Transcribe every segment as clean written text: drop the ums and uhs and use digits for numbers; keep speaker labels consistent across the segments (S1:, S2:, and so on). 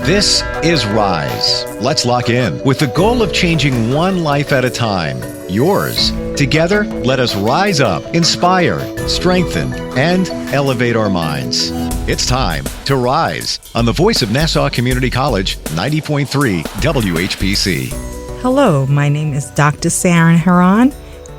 S1: This is Rise. Let's lock in with the goal of changing one life at a time. Yours. Together, let us rise up, inspire, strengthen, and elevate our minds. It's time to rise on the voice of Nassau Community College, 90.3 WHPC.
S2: Hello, my name is Dr. Saran Heron,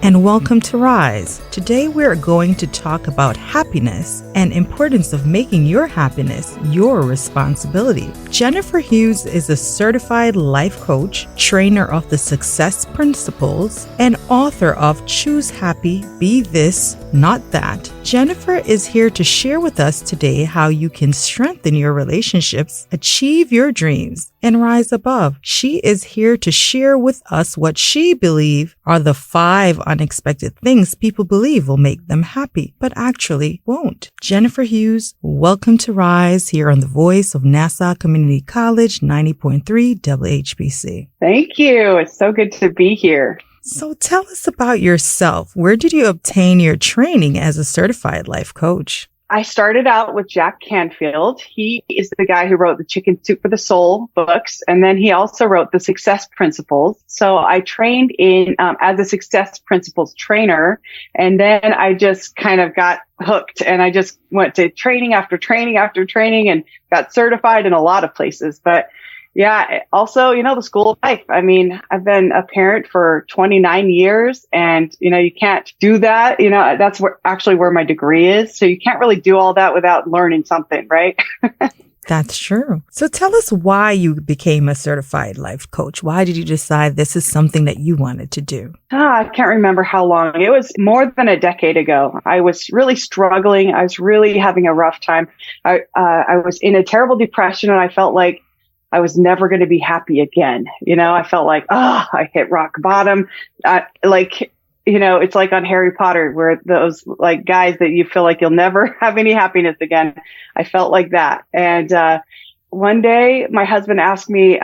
S2: and welcome to Rise. Today we're going to talk about happiness and importance of making your happiness your responsibility. Jennifer Hughes is a certified life coach, trainer of the Success Principles, and author of Choose Happy, Be This, Not That. Jennifer is here to share with us today how you can strengthen your relationships, achieve your dreams, and rise above. She is here to share with us what she believes are the 5 unexpected things people believe will make them happy, but actually won't. Jennifer Hughes, welcome to Rise here on the voice of Nassau Community College, 90.3 WHPC.
S3: Thank you. It's so good to be here.
S2: So tell us about yourself. Where did you obtain your training as a certified life coach?
S3: I started out with Jack Canfield. He is the guy who wrote the Chicken Soup for the Soul books. And then he also wrote the Success Principles. So I trained in as a Success Principles trainer. And then I just kind of got hooked and I just went to training after training after training and got certified in a lot of places. But yeah, also, the school of life. I mean, I've been a parent for 29 years and, you can't do that. That's where my degree is. So you can't really do all that without learning something, right?
S2: That's true. So tell us why you became a certified life coach. Why did you decide this is something that you wanted to do?
S3: I can't remember how long. It was more than a decade ago. I was really struggling. I was really having a rough time. I was in a terrible depression and I felt like I was never going to be happy again. I felt like, I hit rock bottom. It's like on Harry Potter where those like guys that you feel like you'll never have any happiness again. I felt like that. And, one day my husband asked me,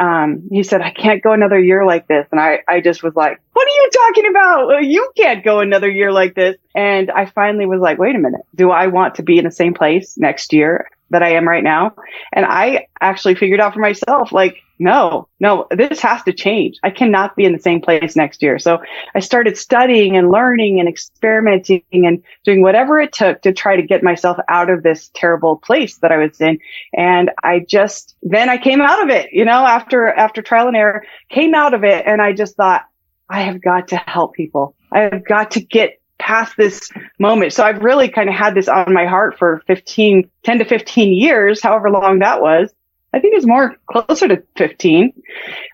S3: he said, I can't go another year like this. And I just was like, what are you talking about? Well, you can't go another year like this. And I finally was like, wait a minute. Do I want to be in the same place next year that I am right now? And I actually figured out for myself, like, no, this has to change. I cannot be in the same place next year. So I started studying and learning and experimenting and doing whatever it took to try to get myself out of this terrible place that I was in. And then I came out of it, after trial and error, came out of it. And I just thought, I have got to help people. I have got to get past this moment. So I've really kind of had this on my heart for 10 to 15 years, however long that was. I think it's more closer to 15,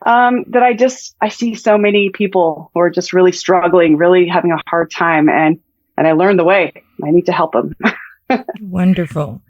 S3: that I see so many people who are just really struggling, really having a hard time. And I learned the way. I need to help them.
S2: Wonderful.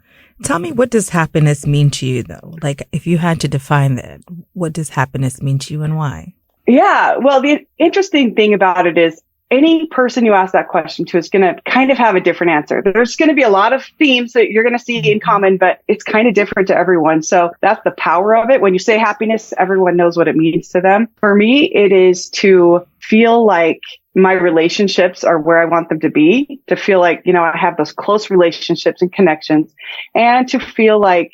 S2: Tell me, what does happiness mean to you, though? Like, if you had to define that, what does happiness mean to you and why? Yeah,
S3: well, the interesting thing about it is any person you ask that question to is going to kind of have a different answer. There's going to be a lot of themes that you're going to see in common, but it's kind of different to everyone. So that's the power of it. When you say happiness, everyone knows what it means to them. For me, it is to feel like my relationships are where I want them to be, to feel like, I have those close relationships and connections, and to feel like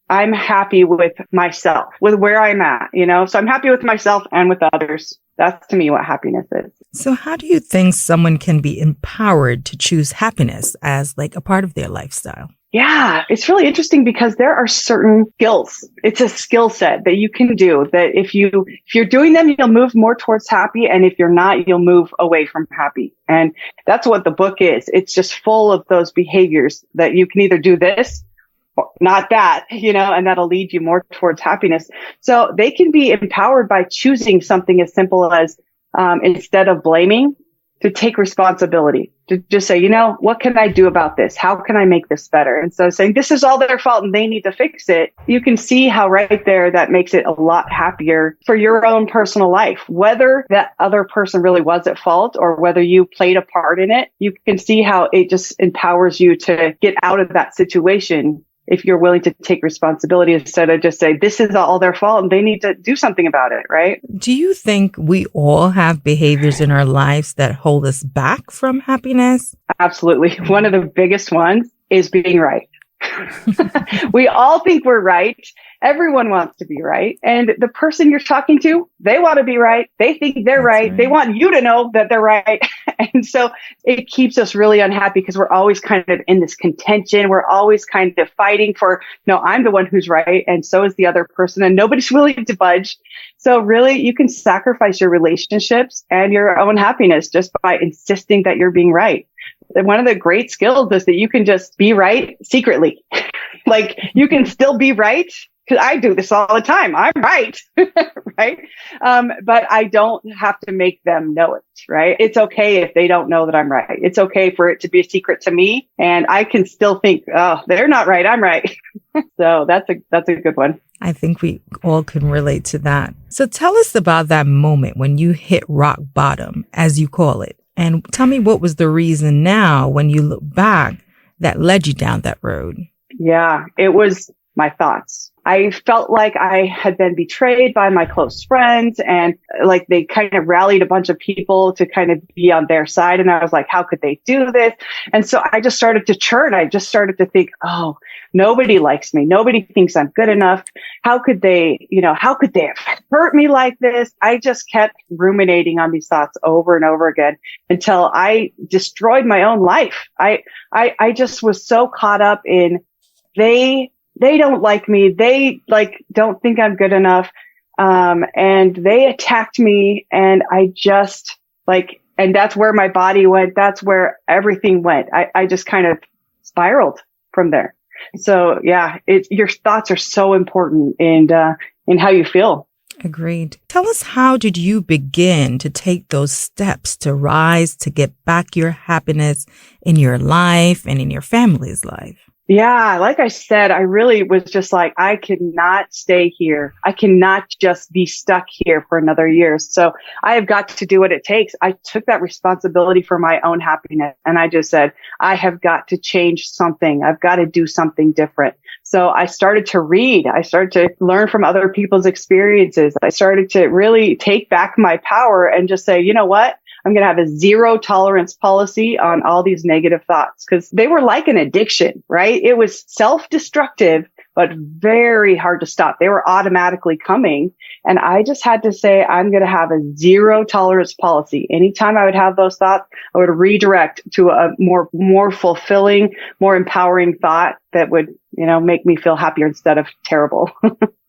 S3: I'm happy with myself, with where I'm at, so I'm happy with myself and with others. That's to me what happiness is.
S2: So how do you think someone can be empowered to choose happiness as like a part of their lifestyle?
S3: Yeah, it's really interesting because there are certain skills. It's a skill set that you can do that if you're doing them, you'll move more towards happy. And if you're not, you'll move away from happy. And that's what the book is. It's just full of those behaviors that you can either do this, not that, and that'll lead you more towards happiness. So they can be empowered by choosing something as simple as, instead of blaming, to take responsibility, to just say, what can I do about this? How can I make this better? And so saying this is all their fault and they need to fix it. You can see how right there that makes it a lot happier for your own personal life, whether that other person really was at fault or whether you played a part in it. You can see how it just empowers you to get out of that situation if you're willing to take responsibility instead of just say, this is all their fault and they need to do something about it, right?
S2: Do you think we all have behaviors in our lives that hold us back from happiness?
S3: Absolutely. One of the biggest ones is being right. We all think we're right. Everyone wants to be right. And the person you're talking to, they want to be right. They think they're right. They want you to know that they're right. And so it keeps us really unhappy because we're always kind of in this contention. We're always kind of fighting for, no, I'm the one who's right. And so is the other person. And nobody's willing to budge. So really, you can sacrifice your relationships and your own happiness just by insisting that you're being right. And one of the great skills is that you can just be right secretly. Like you can still be right. Because I do this all the time. I'm right. Right. But I don't have to make them know it. Right. It's okay if they don't know that I'm right. It's okay for it to be a secret to me. And I can still think, oh, they're not right. I'm right. So that's a good one.
S2: I think we all can relate to that. So tell us about that moment when you hit rock bottom, as you call it. And tell me what was the reason now when you look back that led you down that road?
S3: Yeah, it was my thoughts. I felt like I had been betrayed by my close friends and like they kind of rallied a bunch of people to kind of be on their side. And I was like, how could they do this? And so I just started to churn. I just started to think, oh, nobody likes me. Nobody thinks I'm good enough. How could they have hurt me like this? I just kept ruminating on these thoughts over and over again until I destroyed my own life. I just was so caught up in they don't like me. They don't think I'm good enough. And they attacked me and I just and that's where my body went. That's where everything went. I just kind of spiraled from there. So yeah, your thoughts are so important in how you feel.
S2: Agreed. Tell us, how did you begin to take those steps to rise, to get back your happiness in your life and in your family's life?
S3: Yeah, like I said, I really was just like, I cannot stay here. I cannot just be stuck here for another year. So I have got to do what it takes. I took that responsibility for my own happiness. And I just said, I have got to change something. I've got to do something different. So I started to read. I started to learn from other people's experiences. I started to really take back my power and just say, you know what? I'm going to have a zero tolerance policy on all these negative thoughts because they were like an addiction, right? It was self-destructive, but very hard to stop. They were automatically coming. And I just had to say, I'm going to have a zero tolerance policy. Anytime I would have those thoughts, I would redirect to a more fulfilling, more empowering thought that would, make me feel happier instead of terrible.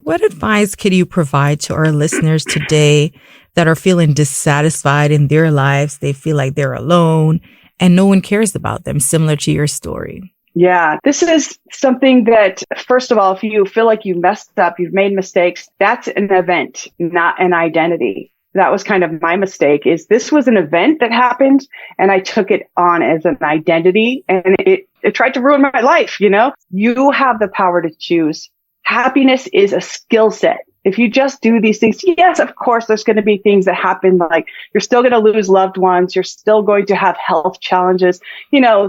S2: What advice could you provide to our listeners today that are feeling dissatisfied in their lives? They feel like they're alone and no one cares about them, similar to your story.
S3: Yeah, this is something that, first of all, if you feel like you messed up, you've made mistakes, that's an event, not an identity. That was kind of my mistake. This was an event that happened and I took it on as an identity and it tried to ruin my life. You have the power to choose. Happiness is a skill set. If you just do these things, yes, of course, there's going to be things that happen. Like you're still going to lose loved ones. You're still going to have health challenges.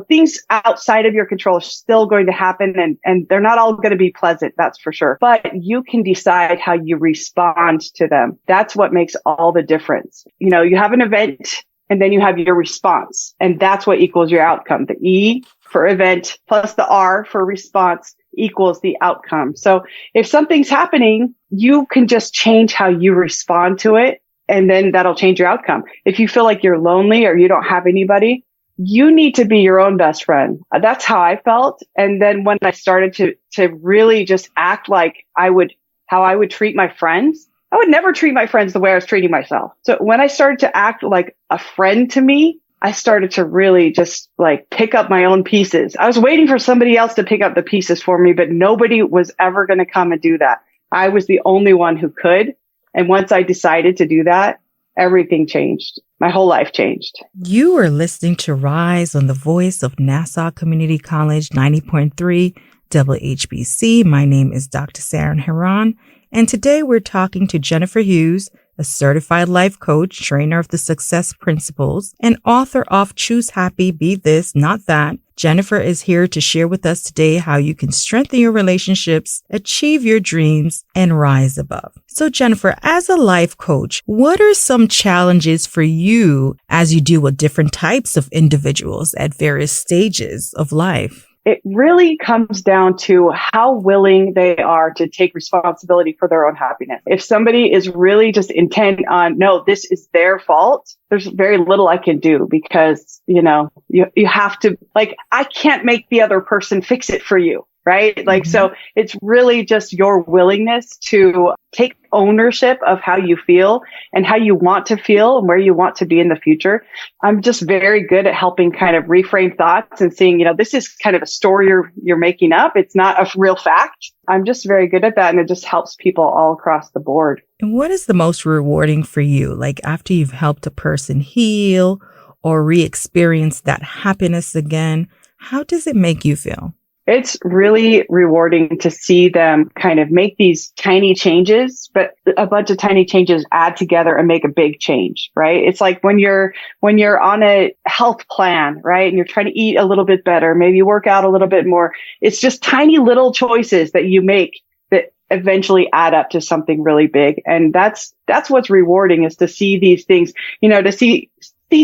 S3: Things outside of your control are still going to happen and they're not all going to be pleasant. That's for sure. But you can decide how you respond to them. That's what makes all the difference. You have an event and then you have your response and that's what equals your outcome. The E for event plus the R for response equals the outcome. So if something's happening, you can just change how you respond to it. And then that'll change your outcome. If you feel like you're lonely or you don't have anybody, you need to be your own best friend. That's how I felt. And then when I started to really just act like how I would treat my friends, I would never treat my friends the way I was treating myself. So when I started to act like a friend to me, I started to really just pick up my own pieces. I was waiting for somebody else to pick up the pieces for me, but nobody was ever going to come and do that. I was the only one who could. And once I decided to do that, everything changed. My whole life changed.
S2: You are listening to Rise on the voice of Nassau Community College 90.3 WHPC. My name is Dr. Saran Heron. And today we're talking to Jennifer Hughes, a certified life coach, trainer of the Success Principles, and author of Choose Happy, Be This, Not That. Jennifer is here to share with us today how you can strengthen your relationships, achieve your dreams, and rise above. So Jennifer, as a life coach, what are some challenges for you as you deal with different types of individuals at various stages of life?
S3: it really comes down to how willing they are to take responsibility for their own happiness. If somebody is really just intent on, no, this is their fault, there's very little I can do because, you have to, like, I can't make the other person fix it for you. Right? Like, so it's really just your willingness to take ownership of how you feel and how you want to feel and where you want to be in the future. I'm just very good at helping kind of reframe thoughts and seeing, this is kind of a story you're making up. It's not a real fact. I'm just very good at that. And it just helps people all across the board.
S2: And what is the most rewarding for you? Like after you've helped a person heal or re-experience that happiness again, how does it make you feel?
S3: It's really rewarding to see them kind of make these tiny changes, but a bunch of tiny changes add together and make a big change, right? It's like when you're on a health plan, right? And you're trying to eat a little bit better, maybe work out a little bit more. It's just tiny little choices that you make that eventually add up to something really big. And that's what's rewarding, is to see these things, to see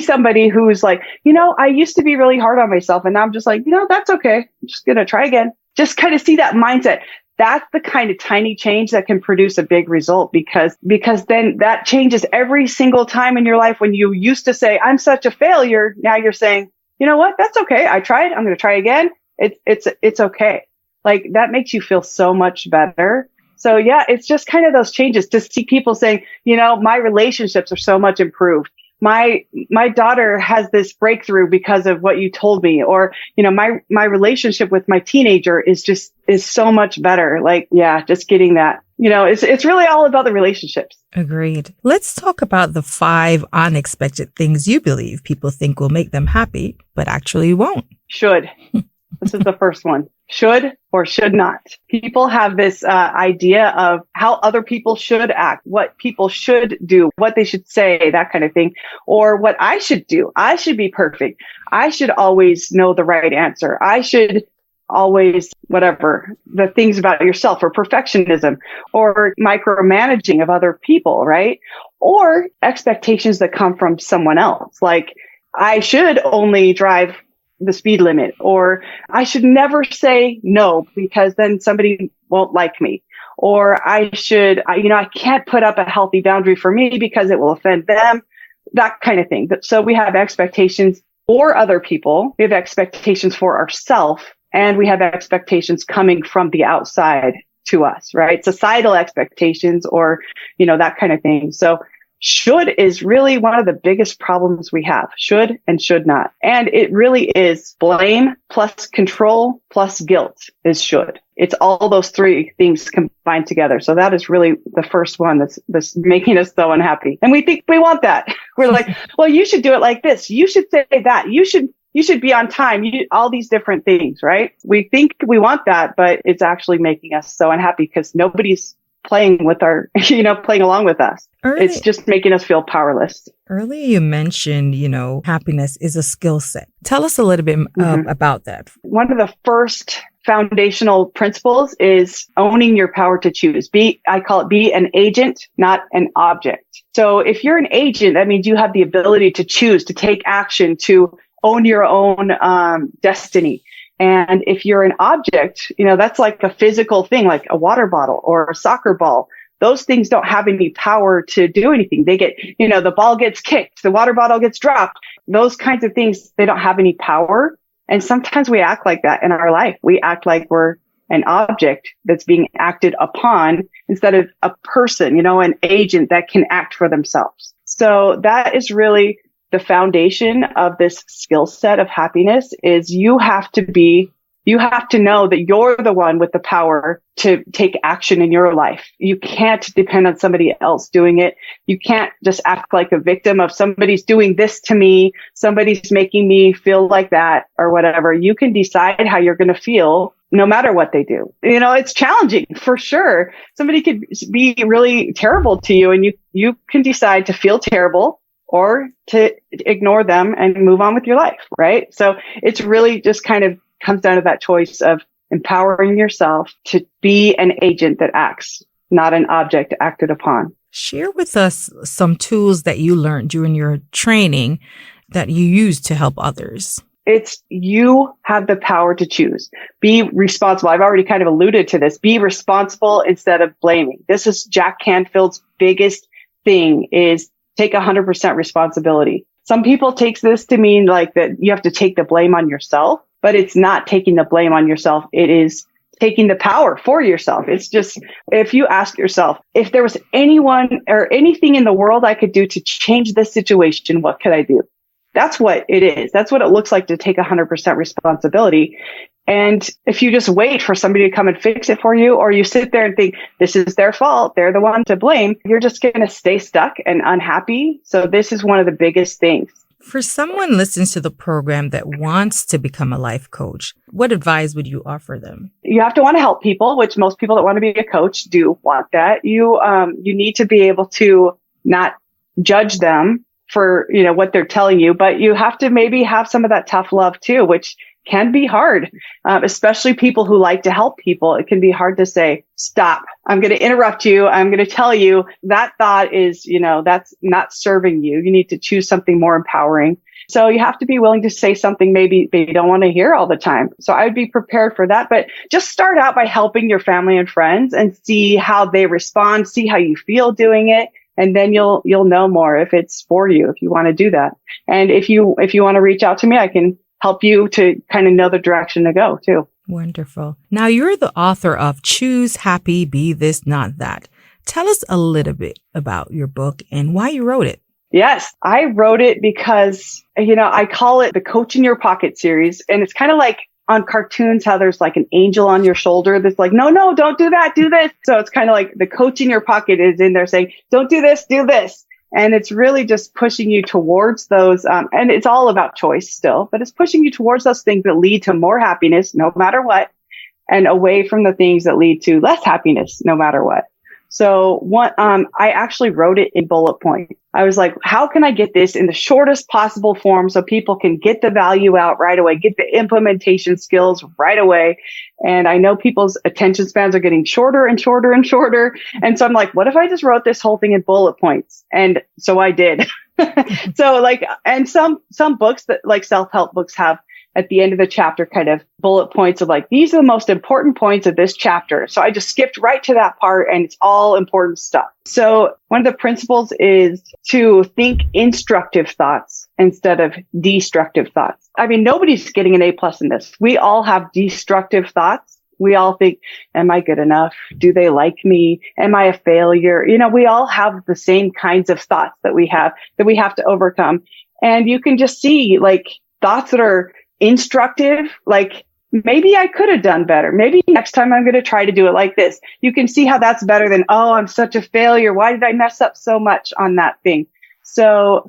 S3: somebody who's like, I used to be really hard on myself. And now I'm just like, that's okay. I'm just going to try again. Just kind of see that mindset. That's the kind of tiny change that can produce a big result, because then that changes every single time in your life. When you used to say, I'm such a failure, now you're saying, you know what? That's okay. I tried. I'm going to try again. It's okay. Like, that makes you feel so much better. So yeah, it's just kind of those changes to see people saying, my relationships are so much improved. My daughter has this breakthrough because of what you told me, or, my relationship with my teenager is so much better. Like, yeah, just getting that, it's really all about the relationships.
S2: Agreed. Let's talk about the 5 unexpected things you believe people think will make them happy, but actually won't.
S3: Should. This is the first one. Should or should not. People have this idea of how other people should act, what people should do, what they should say, that kind of thing, or what I should do. I should be perfect. I should always know the right answer. I should always, whatever, the things about yourself, or perfectionism, or micromanaging of other people, right? Or expectations that come from someone else. Like, I should only drive the speed limit, or I should never say no because then somebody won't like me, or I can't put up a healthy boundary for me because it will offend them, that kind of thing. So we have expectations for other people, we have expectations for ourselves, and we have expectations coming from the outside to us, right? Societal expectations, or, that kind of thing. So should is really one of the biggest problems we have. Should and should not. And it really is blame plus control plus guilt is should. It's all those 3 things combined together. So that is really the first one that's making us so unhappy. And we think we want that. We're like, well, you should do it like this. You should say that. You should be on time. All these different things, right? We think we want that, but it's actually making us so unhappy because nobody's playing with playing along with us. It's just making us feel powerless.
S2: Earlier you mentioned, happiness is a skill set. Tell us a little bit about that.
S3: One of the first foundational principles is owning your power to choose. I call it be an agent, not an object. So if you're an agent, that means you have the ability to choose, to take action, to own your own destiny. And if you're an object, that's like a physical thing, like a water bottle or a soccer ball. Those things don't have any power to do anything. They get, the ball gets kicked, the water bottle gets dropped. Those kinds of things, they don't have any power. And sometimes we act like that in our life. We act like we're an object that's being acted upon instead of a person, an agent that can act for themselves. So that is really the foundation of this skill set of happiness. Is you have to know that you're the one with the power to take action in your life. You can't depend on somebody else doing it. You can't just act like a victim of somebody's doing this to me, somebody's making me feel like that, or whatever. You can decide how you're going to feel no matter what they do. It's challenging for sure. Somebody could be really terrible to you, and you can decide to feel terrible or to ignore them and move on with your life, right? So it's really just kind of comes down to that choice of empowering yourself to be an agent that acts, not an object acted upon.
S2: Share with us some tools that you learned during your training that you use to help others.
S3: It's you have the power to choose. Be responsible. I've already kind of alluded to this. Be responsible instead of blaming. This is Jack Canfield's biggest thing, is take 100% responsibility. Some people take this to mean like that you have to take the blame on yourself, but it's not taking the blame on yourself. It is taking the power for yourself. It's just, if you ask yourself, if there was anyone or anything in the world I could do to change this situation, what could I do? That's what it is. That's what it looks like to take 100% responsibility. And if you just wait for somebody to come and fix it for you, or you sit there and think this is their fault, they're the one to blame, you're just going to stay stuck and unhappy. So this is one of the biggest things.
S2: For someone listening to the program that wants to become a life coach, what advice would you offer them?
S3: You have to want to help people, which most people that want to be a coach do want that. You need to be able to not judge them for, what they're telling you, but you have to maybe have some of that tough love too, which can be hard, especially people who like to help people. It can be hard to say, stop, I'm going to interrupt you. I'm going to tell you that thought is, that's not serving you. You need to choose something more empowering. So you have to be willing to say something maybe they don't want to hear all the time. So I would be prepared for that, but just start out by helping your family and friends and see how they respond, see how you feel doing it. And then you'll know more if it's for you, if you want to do that. And if you want to reach out to me, I can help you to kind of know the direction to go too.
S2: Wonderful. Now you're the author of Choose Happy, Be This, Not That. Tell us a little bit about your book and why you wrote it.
S3: Yes, I wrote it because, I call it the Coach in Your Pocket series. And it's kind of like on cartoons, how there's like an angel on your shoulder that's like, no, don't do that, do this. So it's kind of like the coach in your pocket is in there saying, don't do this, do this. And it's really just pushing you towards those. And it's all about choice still, but it's pushing you towards those things that lead to more happiness, no matter what, and away from the things that lead to less happiness, no matter what. So I actually wrote it in bullet points. I was like, how can I get this in the shortest possible form so people can get the value out right away, get the implementation skills right away? And I know people's attention spans are getting shorter and shorter and shorter. And so I'm like, what if I just wrote this whole thing in bullet points? And so I did. So and some books that like self-help books have at the end of the chapter kind of bullet points of like, these are the most important points of this chapter. So I just skipped right to that part and it's all important stuff. So one of the principles is to think instructive thoughts instead of destructive thoughts. I mean, nobody's getting an A+ in this. We all have destructive thoughts. We all think, am I good enough? Do they like me? Am I a failure? We all have the same kinds of thoughts that we have to overcome. And you can just see like thoughts that are instructive, like maybe I could have done better. Maybe next time I'm going to try to do it like this. You can see how that's better than, oh, I'm such a failure. Why did I mess up so much on that thing? So,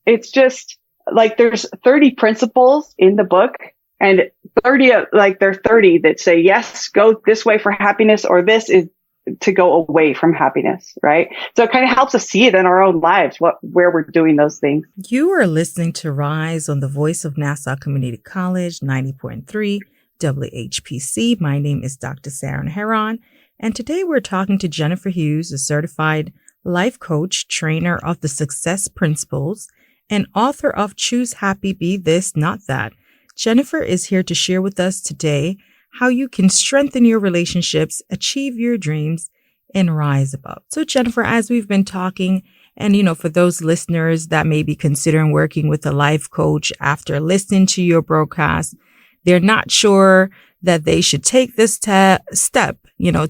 S3: it's just like there's 30 principles in the book and 30 that say, yes, go this way for happiness, or this is to go away from happiness, right? So it kind of helps us see it in our own lives, where we're doing those things.
S2: You are listening to Rise on the Voice of Nassau Community College, 90.3 WHPC. My name is Dr. Saran Heron, and today we're talking to Jennifer Hughes, a certified life coach, trainer of the Success Principles, and author of Choose Happy, Be This, Not That. Jennifer is here to share with us today how you can strengthen your relationships, achieve your dreams, and rise above. So Jennifer, as we've been talking, and for those listeners that may be considering working with a life coach after listening to your broadcast, they're not sure that they should take this step,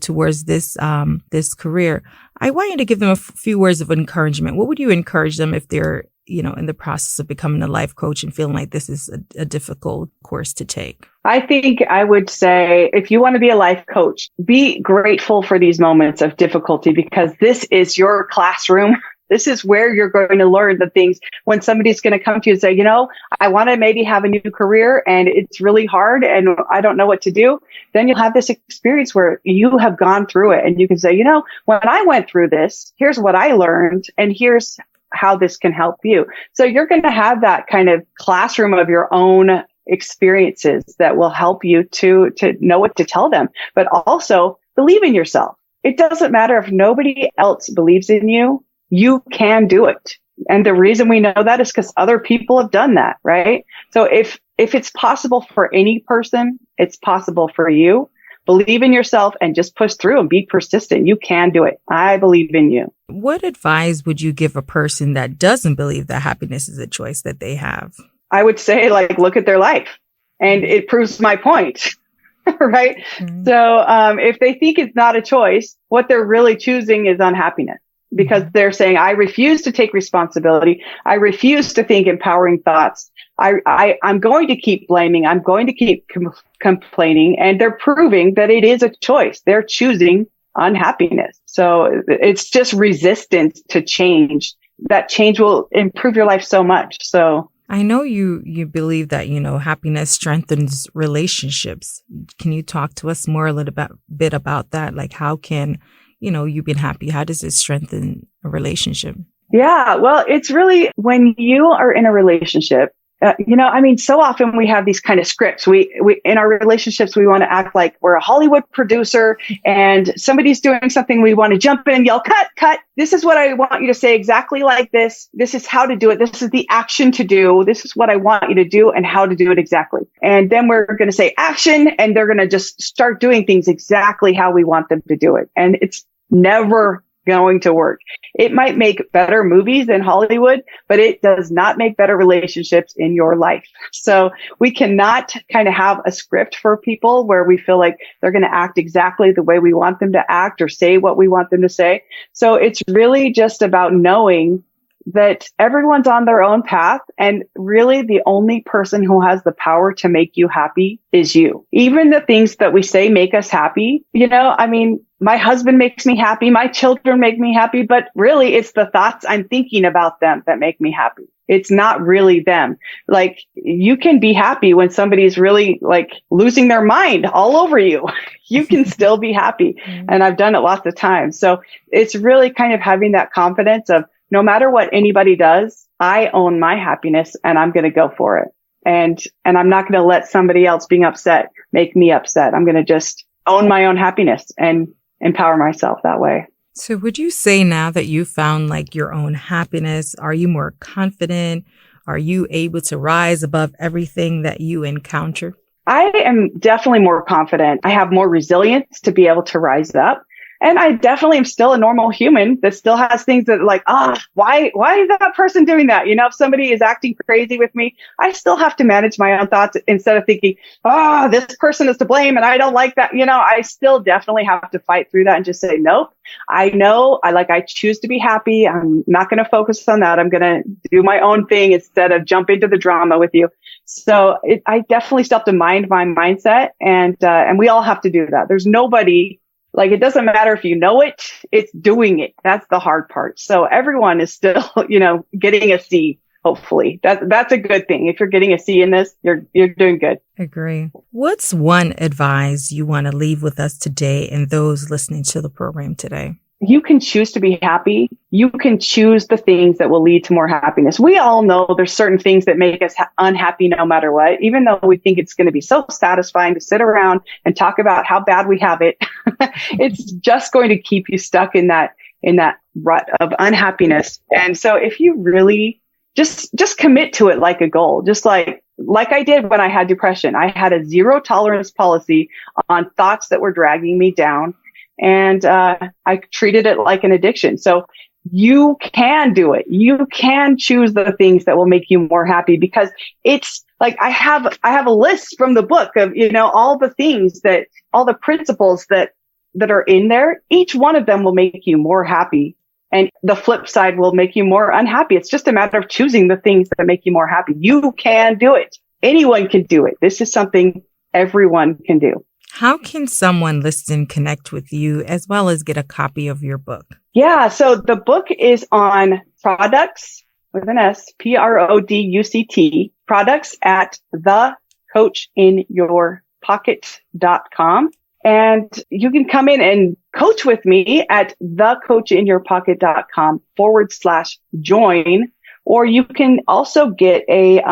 S2: towards this career. I want you to give them a few words of encouragement. What would you encourage them if they're, in the process of becoming a life coach and feeling like this is a difficult course to take?
S3: I think I would say, if you want to be a life coach, be grateful for these moments of difficulty, because this is your classroom. This is where you're going to learn the things. When somebody's going to come to you and say, I want to maybe have a new career and it's really hard and I don't know what to do, then you'll have this experience where you have gone through it and you can say, when I went through this, here's what I learned and here's how this can help you. So you're going to have that kind of classroom of your own experiences that will help you to know what to tell them, but also believe in yourself. It doesn't matter if nobody else believes in you. You can do it. And the reason we know that is because other people have done that, right? So if it's possible for any person, it's possible for you. Believe in yourself and just push through and be persistent. You can do it. I believe in you.
S2: What advice would you give a person that doesn't believe that happiness is a choice that they have?
S3: I would say, like, look at their life, and it proves my point, right? Mm-hmm. So if they think it's not a choice, what they're really choosing is unhappiness, because they're saying, I refuse to take responsibility. I refuse to think empowering thoughts. I'm going to keep blaming. I'm going to keep complaining. And they're proving that it is a choice. They're choosing unhappiness. So it's just resistance to change. That change will improve your life so much. So
S2: I know you believe that, happiness strengthens relationships. Can you talk to us more a little bit about that? Like, how can, you've been happy? How does it strengthen a relationship?
S3: Yeah, well, it's really when you are in a relationship, so often we have these kind of scripts. We in our relationships, we want to act like we're a Hollywood producer and somebody's doing something. We want to jump in and yell, cut. This is what I want you to say exactly like this. This is how to do it. This is the action to do. This is what I want you to do and how to do it exactly. And then we're going to say action, and they're going to just start doing things exactly how we want them to do it. And it's never going to work. It might make better movies in Hollywood, but it does not make better relationships in your life. So we cannot kind of have a script for people where we feel like they're going to act exactly the way we want them to act or say what we want them to say. So it's really just about knowing that everyone's on their own path, and really the only person who has the power to make you happy is you. Even the things that we say make us happy, my husband makes me happy, my children make me happy, but really it's the thoughts I'm thinking about them that make me happy. It's not really them. Like, you can be happy when somebody's really like losing their mind all over you. You can still be happy. And I've done it lots of times. So it's really kind of having that confidence of, no matter what anybody does, I own my happiness and I'm going to go for it. And I'm not going to let somebody else being upset make me upset. I'm going to just own my own happiness and empower myself that way.
S2: So would you say now that you found like your own happiness, are you more confident? Are you able to rise above everything that you encounter?
S3: I am definitely more confident. I have more resilience to be able to rise up. And I definitely am still a normal human that still has things that like, why is that person doing that? If somebody is acting crazy with me, I still have to manage my own thoughts instead of thinking, this person is to blame and I don't like that. I still definitely have to fight through that and just say, nope, I know I choose to be happy. I'm not going to focus on that. I'm going to do my own thing instead of jump into the drama with you. So I definitely still have to mind my mindset, and we all have to do that. There's nobody. Like, it doesn't matter if you know it, it's doing it. That's the hard part. So everyone is still, getting a C, hopefully. That's a good thing. If you're getting a C in this, you're doing good.
S2: Agree. What's one advice you want to leave with us today and those listening to the program today?
S3: You can choose to be happy. You can choose the things that will lead to more happiness. We all know there's certain things that make us unhappy no matter what, even though we think it's going to be so satisfying to sit around and talk about how bad we have it. It's just going to keep you stuck in that rut of unhappiness. And so if you really just commit to it like a goal, just like I did when I had depression, I had a 0 tolerance policy on thoughts that were dragging me down. And I treated it like an addiction. So you can do it. You can choose the things that will make you more happy, because it's like I have a list from the book of, all the things all the principles that are in there. Each one of them will make you more happy. And the flip side will make you more unhappy. It's just a matter of choosing the things that make you more happy. You can do it. Anyone can do it. This is something everyone can do.
S2: How can someone listen, connect with you, as well as get a copy of your book?
S3: Yeah, so the book is on products with an S, PRODUCT, products at thecoachinyourpocket.com. And you can come in and coach with me at thecoachinyourpocket.com/join, or you can also get a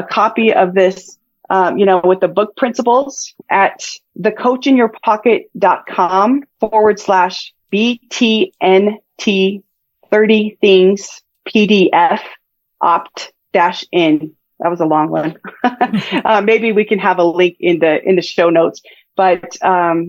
S3: copy of this with the book principles at thecoachinyourpocket.com/BTNT 30 things PDF opt-in. That was a long one. Maybe we can have a link in the show notes, but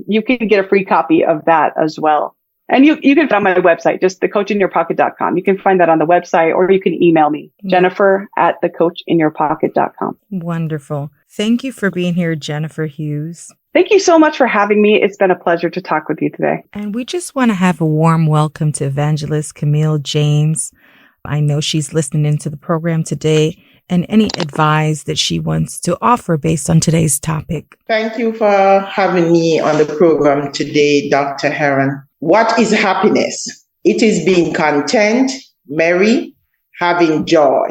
S3: you can get a free copy of that as well. And you can find my website, just thecoachinyourpocket.com. You can find that on the website, or you can email me, Jennifer@thecoachinyourpocket.com.
S2: Wonderful. Thank you for being here, Jennifer Hughes.
S3: Thank you so much for having me. It's been a pleasure to talk with you today.
S2: And we just want to have a warm welcome to Evangelist Camille James. I know she's listening into the program today, and any advice that she wants to offer based on today's topic.
S4: Thank you for having me on the program today, Dr. Heron. What is happiness? It is being content, merry, having joy.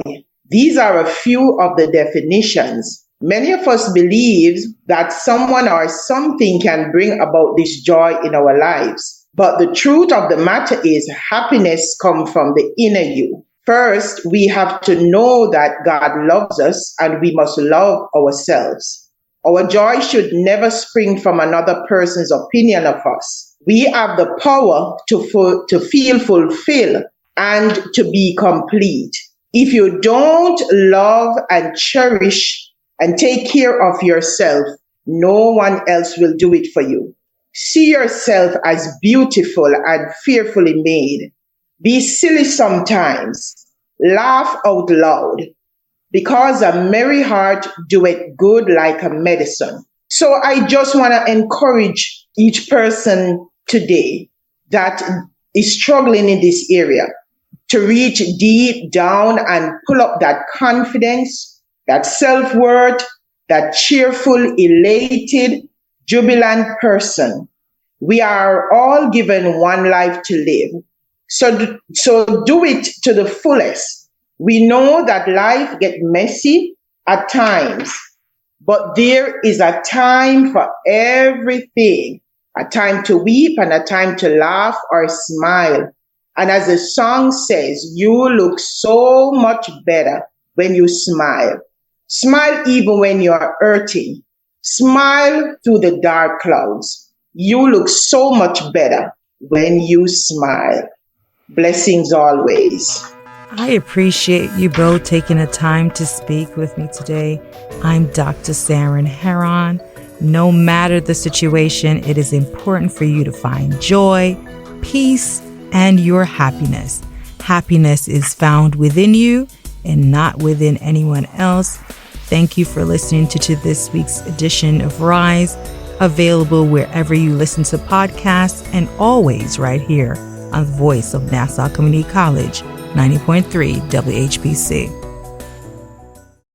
S4: These are a few of the definitions. Many of us believe that someone or something can bring about this joy in our lives. But the truth of the matter is happiness comes from the inner you. First, we have to know that God loves us and we must love ourselves. Our joy should never spring from another person's opinion of us. We have the power to feel fulfilled and to be complete. If you don't love and cherish and take care of yourself, no one else will do it for you. See yourself as beautiful and fearfully made. Be silly sometimes. Laugh out loud. Because a merry heart doeth good like a medicine. So I just want to encourage each person today that is struggling in this area to reach deep down and pull up that confidence, that self-worth, that cheerful, elated, jubilant person. We are all given one life to live. So do it to the fullest. We know that life gets messy at times, but there is a time for everything. A time to weep and a time to laugh or smile. And as the song says, you look so much better when you smile. Smile even when you are hurting. Smile through the dark clouds. You look so much better when you smile. Blessings always.
S2: I appreciate you both taking the time to speak with me today. I'm Dr. Saran Heron. No matter the situation, it is important for you to find joy, peace, and your happiness. Happiness is found within you and not within anyone else. Thank you for listening to this week's edition of Rise, available wherever you listen to podcasts and always right here on the voice of Nassau Community College, 90.3 WHPC.